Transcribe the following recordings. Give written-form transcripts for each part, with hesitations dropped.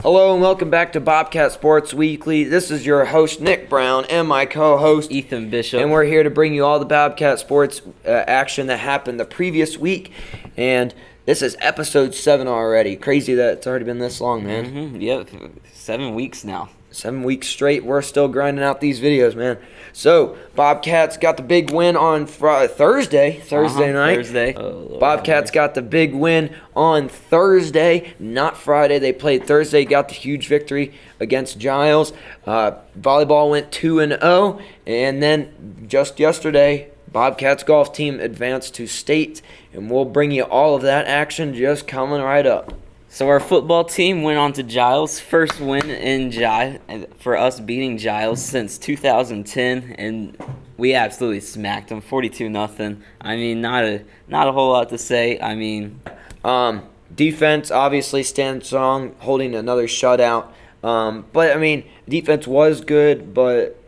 Hello and welcome back to Bobcat Sports Weekly. This is your host, Nick Brown, and my co-host, Ethan Bishop. And we're here to bring you all the Bobcat Sports action that happened the previous week. And this is episode 7 already. Crazy that it's already been this long, man. Mm-hmm. Yep, 7 weeks now. 7 weeks straight. We're still grinding out these videos, man. So, Bobcats got the big win on Thursday night. Thursday. Bobcats got the big win on Thursday, not Friday. They played Thursday, got the huge victory against Giles. Volleyball went 2-0, and then just yesterday, Bobcats golf team advanced to state, and we'll bring you all of that action just coming right up. So our football team went on to Giles. First win in for us beating Giles since 2010, and we absolutely smacked them 42-0. I mean, not a whole lot to say. I mean, defense obviously stands strong, holding another shutout. But I mean, defense was good, but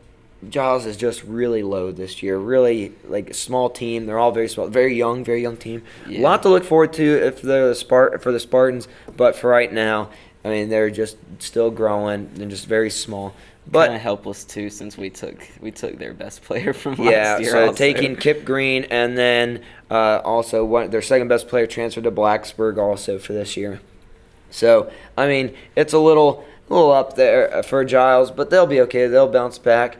Giles is just really low this year. Really, like a small team. They're all very small, very young team. Yeah. A lot to look forward to if they're for the Spartans. But for right now, I mean, they're just still growing and just very small. But kind of helpless too, since we took their best player from last year. Yeah, so also. taking Kip Green, and then also their second best player transferred to Blacksburg also for this year. So I mean, it's a little up there for Giles, but they'll be okay. They'll bounce back.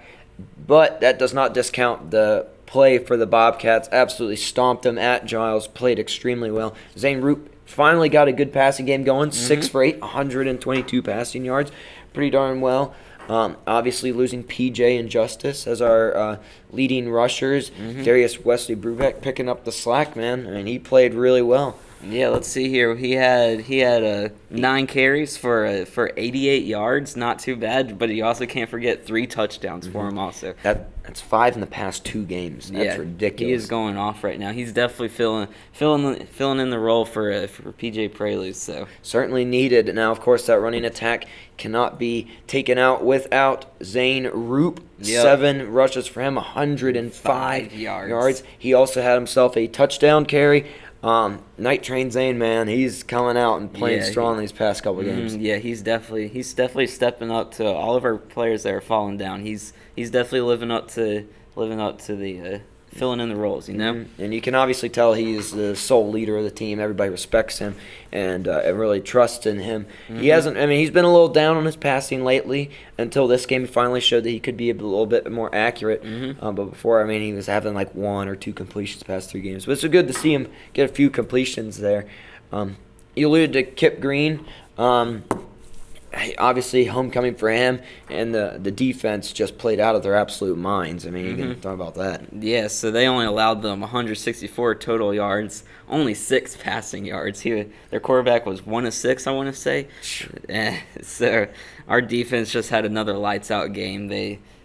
But that does not discount the play for the Bobcats. Absolutely stomped them at Giles. Played extremely well. Zane Roop finally got a good passing game going. 6 for 8, 122 passing yards. Pretty darn well. Obviously losing PJ and Justice as our leading rushers. Darius Wesley Brubeck picking up the slack, man. I mean, he played really well. Yeah, let's see here. He had 9 carries for 88 yards. Not too bad, but you also can't forget 3 touchdowns for him also. That's 5 in the past 2 games. That's ridiculous. He is going off right now. He's definitely filling in the role for PJ Prelude. So certainly needed. Now, of course, that running attack cannot be taken out without Zane Roop. Yep. 7 rushes for him, 105 yards. He also had himself a touchdown carry. Night Train Zane, man, he's coming out and playing strong these past couple games. Yeah, he's definitely stepping up to all of our players that are falling down. He's definitely living up to the filling in the roles, you know. And you can obviously tell he's the sole leader of the team. Everybody respects him and really trusts in him. He hasn't. I mean, he's been a little down on his passing lately until this game. He finally showed that he could be a little bit more accurate. But before, I mean, he was having like 1 or 2 completions past 3 games. But it's good to see him get a few completions there. You alluded to Kip Green. Obviously, homecoming for him, and the defense just played out of their absolute minds. I mean, you can talk about that. Yeah, so they only allowed them 164 total yards, only 6 passing yards. Their quarterback was 1 of 6, I want to say. So our defense just had another lights-out game.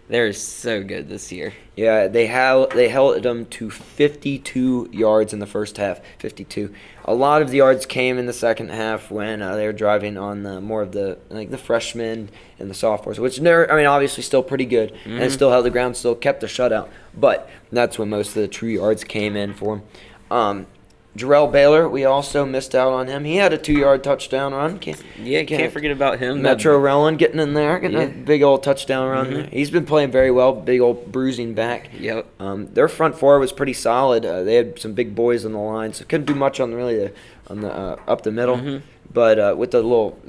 They're so good this year. Yeah, they held them to 52 yards in the first half. 52. A lot of the yards came in the second half when they were driving on more of the freshmen and the sophomores, which they're obviously still pretty good and still held the ground, still kept the shutout. But that's when most of the true yards came in for them. Jarrell Baylor, we also missed out on him. He had a 2-yard touchdown run. Can't forget about him. Metro Rellan getting in there, getting a big old touchdown run there. He's been playing very well, big old bruising back. Yep. Their front four was pretty solid. They had some big boys on the line, so couldn't do much on the up the middle. But with the little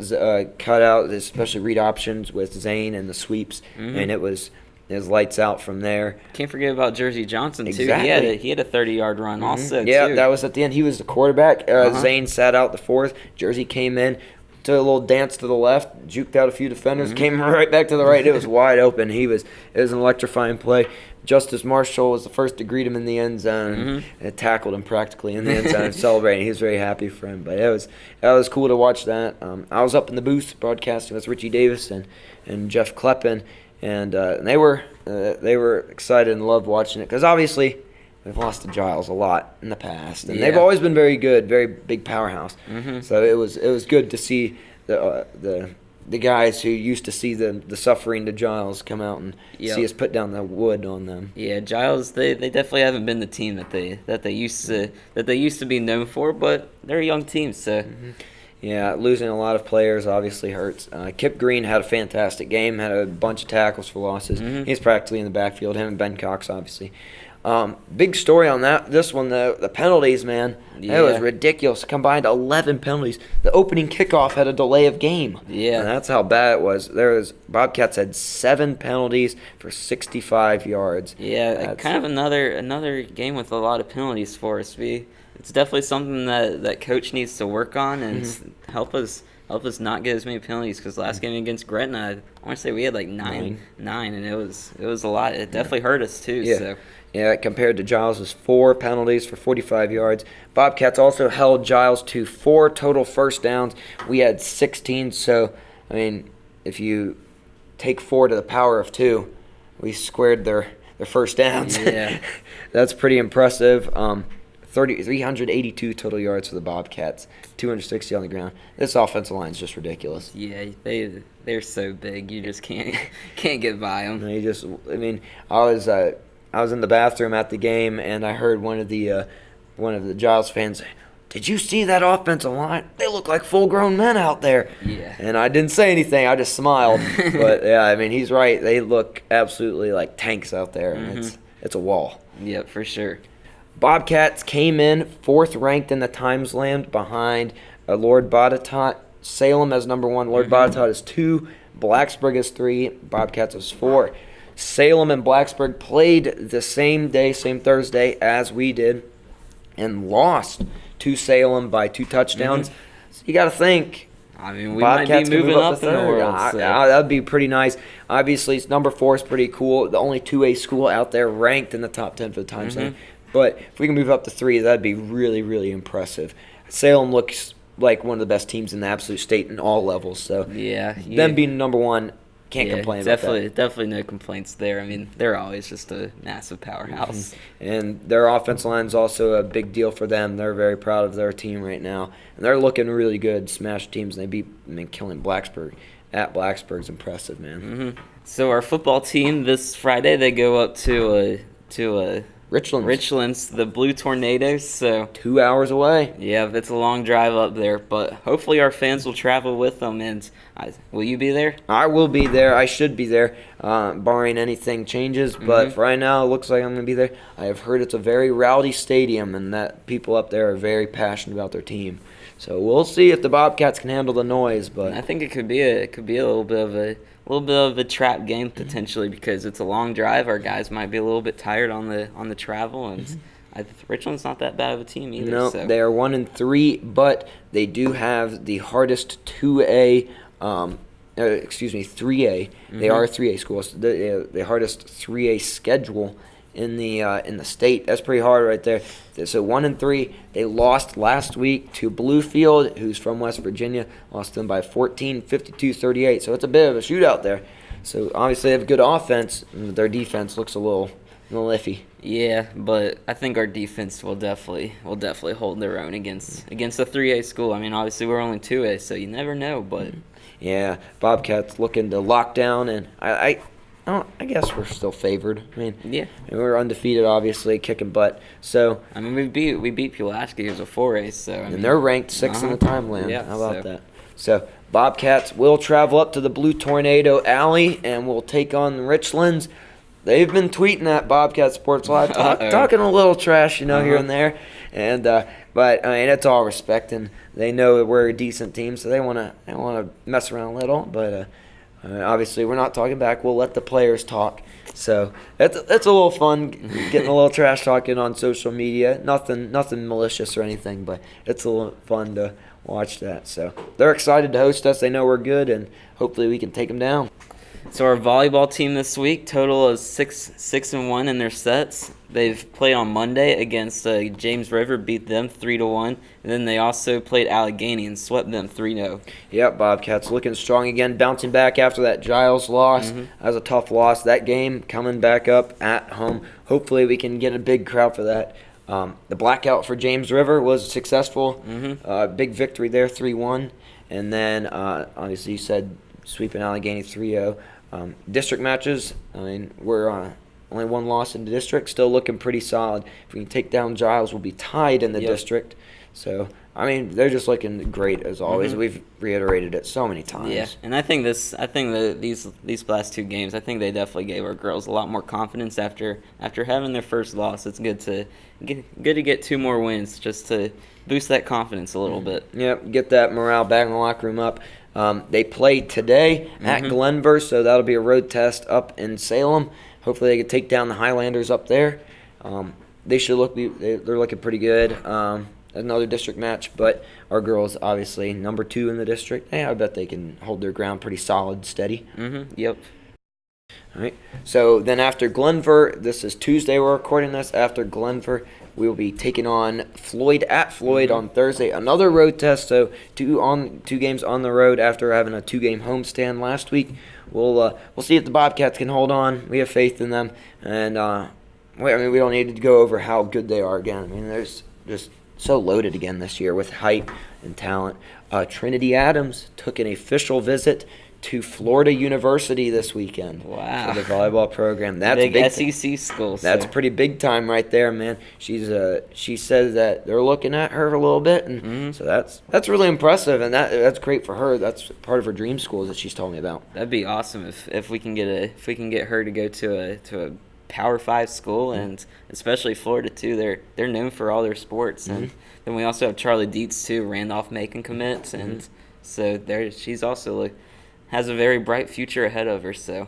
cutout, especially read options with Zane and the sweeps, and it was lights out from there. Can't forget about Jersey Johnson, too. Exactly. He had a 30-yard run also, Yeah, too. that was at the end. He was the quarterback. Zane sat out the 4th. Jersey came in, took a little dance to the left, juked out a few defenders, came right back to the right. It was wide open. It was an electrifying play. Justice Marshall was the first to greet him in the end zone and tackled him practically in the end zone and celebrating. He was very happy for him. But it was cool to watch that. I was up in the booth broadcasting with Richie Davis and Jeff Kleppen. And they were excited and loved watching it because obviously they've lost to Giles a lot in the past, and they've always been very good, very big powerhouse. So it was good to see the guys who used to see the suffering to Giles come out and see us put down the wood on them. Yeah, Giles, they definitely haven't been the team that they used to be known for, but they're a young team, so. Yeah, losing a lot of players obviously hurts. Kip Green had a fantastic game, had a bunch of tackles for losses. He's practically in the backfield, him and Ben Cox, obviously. Big story on this one, the penalties, man. Yeah. It was ridiculous. Combined 11 penalties. The opening kickoff had a delay of game. Yeah. And that's how bad it was. Bobcats had 7 penalties for 65 yards. Yeah, kind of another game with a lot of penalties for us. It's definitely something that coach needs to work on and help us not get as many penalties, because last game against Gretna, I want to say we had like nine, and it was a lot. It definitely hurt us too. Yeah. So. Yeah, compared to Giles' 4 penalties for 45 yards. Bobcats also held Giles to 4 total first downs. We had 16, so, I mean, if you take 4 to the power of 2, we squared their first downs. Yeah. That's pretty impressive. 382 total yards for the Bobcats, 260 on the ground. This offensive line is just ridiculous. Yeah, they're so big, you just can't get by them. I was in the bathroom at the game, and I heard one of the Giles fans say, "Did you see that offensive line? They look like full-grown men out there." Yeah. And I didn't say anything. I just smiled. But yeah, I mean, he's right. They look absolutely like tanks out there, and it's a wall. Yep, for sure. Bobcats came in 4th ranked in the Times-Land behind Lord Botetourt. Salem as number 1. Lord Botetourt is 2. Blacksburg is 3. Bobcats is 4. Salem and Blacksburg played the same day, same Thursday as we did, and lost to Salem by 2 touchdowns. So you got to think. I mean, we Bobcats might be moving up in the world. That would be pretty nice. Obviously, number 4 is pretty cool. The only 2A school out there ranked in the top 10 for the Times. But if we can move up to 3, that'd be really, really impressive. Salem looks like one of the best teams in the absolute state in all levels. So them being number 1, can't complain about that. Definitely no complaints there. I mean, they're always just a massive powerhouse. And their offensive line is also a big deal for them. They're very proud of their team right now. And they're looking really good, smash teams. And they killing Blacksburg. At Blacksburg's impressive, man. So our football team this Friday, they go up to Richlands, the Blue Tornadoes. So 2 hours away. Yeah, it's a long drive up there, but hopefully our fans will travel with them. And will you be there? I will be there. I should be there, barring anything changes. But for right now, it looks like I'm going to be there. I have heard it's a very rowdy stadium, and that people up there are very passionate about their team. So we'll see if the Bobcats can handle the noise. But I think it could be a little bit of a trap game potentially, because it's a long drive. Our guys might be a little bit tired on the travel, and Richland's not that bad of a team either. No, so. They are 1-3, but they do have the hardest 3A. They are a 3A school. So the hardest 3A schedule in the state. That's pretty hard right there. So 1-3. They lost last week to Bluefield, who's from West Virginia. Lost them by 14, 52-38. So it's a bit of a shootout there. So obviously they have good offense. Their defense looks a little iffy. Yeah, but I think our defense will definitely hold their own against a 3A school. I mean, obviously we're only 2A, so you never know. But yeah, Bobcats looking to lock down, and I guess we're still favored. I mean, we're undefeated, obviously, kicking butt. So I mean, we beat Pulaski, who's a 4A. So they're ranked 6th in the Timeland. Yeah, how about that? So Bobcats will travel up to the Blue Tornado Alley, and will take on Richlands. They've been tweeting at Bobcat Sports Live, talking a little trash, here and there, and but I mean, it's all respect, and they know that we're a decent team, so they want to mess around a little, but obviously we're not talking back. We'll let the players talk. So it's a little fun getting a little trash talking on social media. Nothing malicious or anything, but it's a little fun to watch that. So they're excited to host us. They know we're good, and hopefully we can take them down. So our volleyball team this week, total of 6-1 in their sets. They've played on Monday against James River, beat them 3-1, and then they also played Allegheny and swept them 3-0. Yep, Bobcats looking strong again, bouncing back after that Giles loss. That was a tough loss. That game coming back up at home. Hopefully we can get a big crowd for that. The blackout for James River was successful. Big victory there, 3-1, and then obviously you said sweeping Allegheny 3-0. District matches, I mean, we're only 1 loss in the district, still looking pretty solid. If we can take down Giles, we'll be tied in the district. So, I mean, they're just looking great as always. We've reiterated it so many times. Yeah, and I think these last 2 games, I think they definitely gave our girls a lot more confidence after having their first loss. It's good to get 2 more wins just to boost that confidence a little bit. Yep, get that morale back in the locker room up. They play today at Glenver, so that'll be a road test up in Salem. Hopefully they can take down the Highlanders up there. They should they're looking pretty good. Another district match, but our girls obviously number 2 in the district. I bet they can hold their ground pretty solid, steady. Yep. All right. So then after Glenver, this is Tuesday we're recording this. After Glenver, we will be taking on Floyd at Floyd on Thursday. Another road test, so 2 games on the road after having a 2-game homestand last week. We'll see if the Bobcats can hold on. We have faith in them, and we don't need to go over how good they are again. I mean, there's just so loaded again this year with height and talent. Trinity Adams took an official visit to Florida University this weekend. Wow. For the volleyball program. That's big big SEC school. That's pretty big time right there, man. She says that they're looking at her a little bit, and so that's really impressive, and that's great for her. That's part of her dream school that she's told me about. That'd be awesome if we can get her to go to a Power 5 school, and especially Florida too. They're known for all their sports, and then we also have Charlie Dietz too, Randolph-Macon commits, and so she's also has a very bright future ahead of her. So,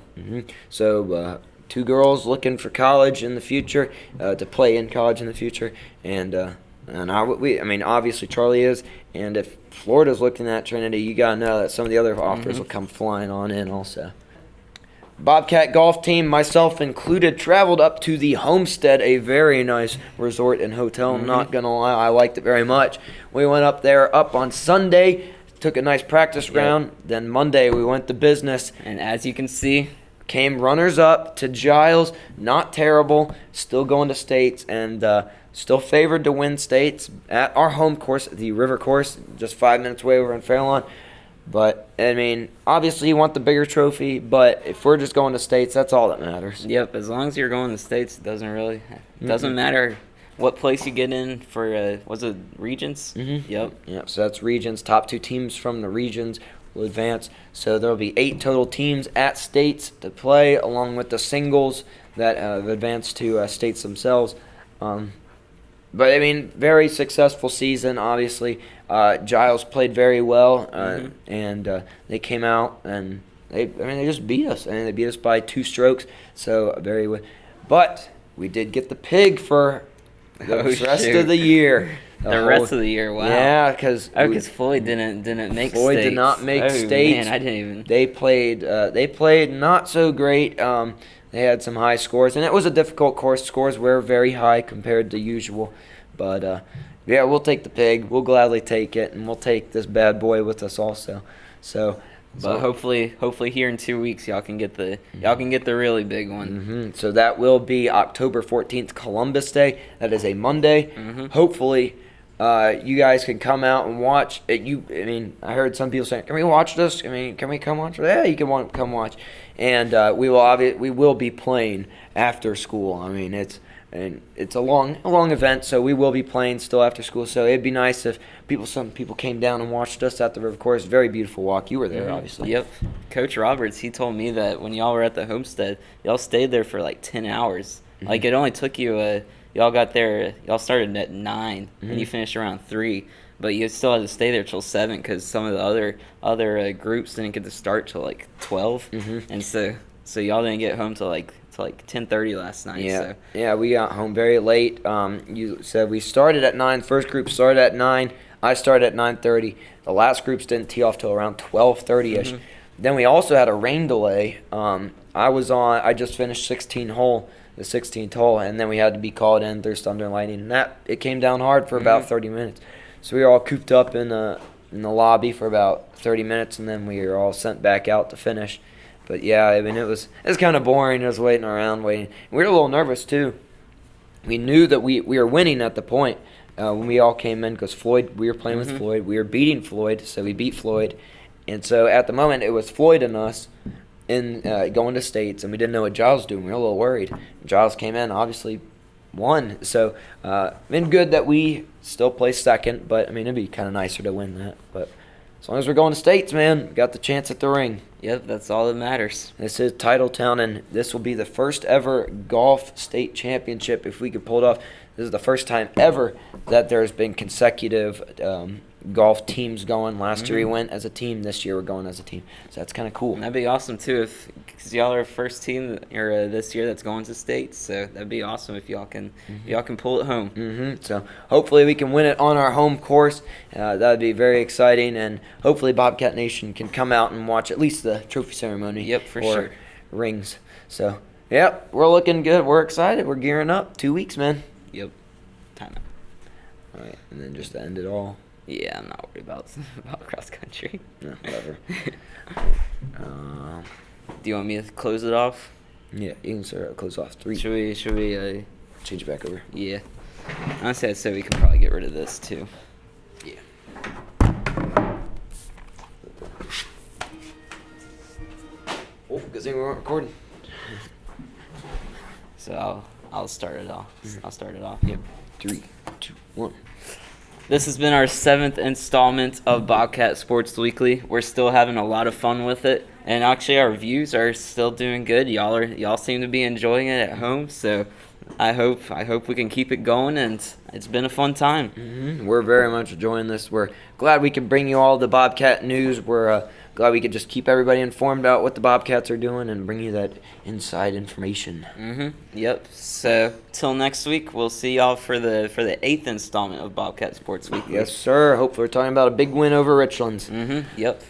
So 2 girls looking for college in the future, to play in college in the future, and obviously Charlie is, and if Florida's looking at Trinity, you gotta know that some of the other offers will come flying on in also. Bobcat golf team, myself included, traveled up to the Homestead, a very nice resort and hotel. I'm not going to lie, I liked it very much. We went up there on Sunday, took a nice practice round. Then Monday we went to business. And as you can see, came runners-up to Giles. Not terrible, still going to states, and still favored to win states at our home course, the River Course, just 5 minutes away over in Fairlawn. But, I mean, obviously you want the bigger trophy, but if we're just going to states, that's all that matters. Yep, as long as you're going to states, it doesn't matter what place you get in for, was it regions? Yep, so that's regions. Top 2 teams from the regions will advance. So there will be 8 total teams at states to play, along with the singles that have advanced to states themselves. But, I mean, very successful season, obviously. Giles played very well, and they came out, and they just beat us. I mean, they beat us by 2 strokes, so but we did get the pig for the rest of the year. The rest of the year, wow. Yeah, because Floyd didn't make states. Floyd did not make states. Man, I didn't even. They played not so great. They had some high scores, and it was a difficult course. Scores were very high compared to usual, but yeah, we'll take the pig. We'll gladly take it, and we'll take this bad boy with us also. But hopefully here in 2 weeks, y'all can get the really big one. So that will be October 14th, Columbus Day. That is a Monday. Hopefully, you guys can come out and watch it. I heard some people saying, "Can we watch this? Can we come watch?" Yeah, you can come watch. And we will be playing after school. It's a long event, so we will be playing still after school. So it'd be nice if some people came down and watched us at the River Course. Very beautiful walk. You were there, obviously. Yep. Coach Roberts, he told me that when y'all were at the Homestead, y'all stayed there for like 10 hours. Like it only took you y'all got there. Y'all started at 9 and you finished around 3. But you still had to stay there till 7 because some of the other groups didn't get to start till like 12, and so y'all didn't get home till like 10:30 last night. Yeah, we got home very late. You said we started at 9. First group started at 9. I started at 9:30. The last groups didn't tee off till around 12:30ish. Then we also had a rain delay. I just finished the 16th hole, and then we had to be called in through thunder and lightning. And it came down hard for about 30 minutes. So we were all cooped up in the lobby for about 30 minutes, and then we were all sent back out to finish. But yeah, it was kind of boring. Just waiting around. We were a little nervous too. We knew that we were winning at the point when we all came in because we were playing with Floyd. We were beating Floyd, so we beat Floyd. And so at the moment, it was Floyd and us in going to states, and we didn't know what Giles was doing. We were a little worried. Giles came in, obviously won. So, been good that we still placed second, but I mean, it'd be kind of nicer to win that. But as long as we're going to states, man, we got the chance at the ring. Yep, that's all that matters. This is Titletown, and this will be the first ever golf state championship if we could pull it off. This is the first time ever that there's been consecutive golf teams going. Last year we went as a team. This year we're going as a team. So that's kind of cool. And that'd be awesome, too, because y'all are the first team this year that's going to states. So that'd be awesome if y'all can pull it home. So hopefully we can win it on our home course. That would be very exciting. And hopefully Bobcat Nation can come out and watch at least the trophy ceremony. Yep, for sure. Rings. So, yep, we're looking good. We're excited. We're gearing up. 2 weeks, man. Yep. Time out. All right, and then just to end it all. Yeah, I'm not worried about cross country. No, whatever. Do you want me to close it off? Yeah, you can start close off 3. Should we change it back over? Yeah. Honestly, I'd say we can probably get rid of this too. Yeah. Oh, good thing we weren't recording. So I'll start it off. I'll start it off. Yep. 3, 2, 1. This has been our 7th installment of Bobcat Sports Weekly. We're still having a lot of fun with it, and actually our views are still doing good. Y'all seem to be enjoying it at home, so I hope we can keep it going, and it's been a fun time. We're very much enjoying this. We're glad we can bring you all the Bobcat news. We're glad we could just keep everybody informed about what the Bobcats are doing and bring you that inside information. Yep. So till next week, we'll see y'all for the 8th installment of Bobcat Sports Weekly. Yes, sir. Hopefully we're talking about a big win over Richlands. Yep.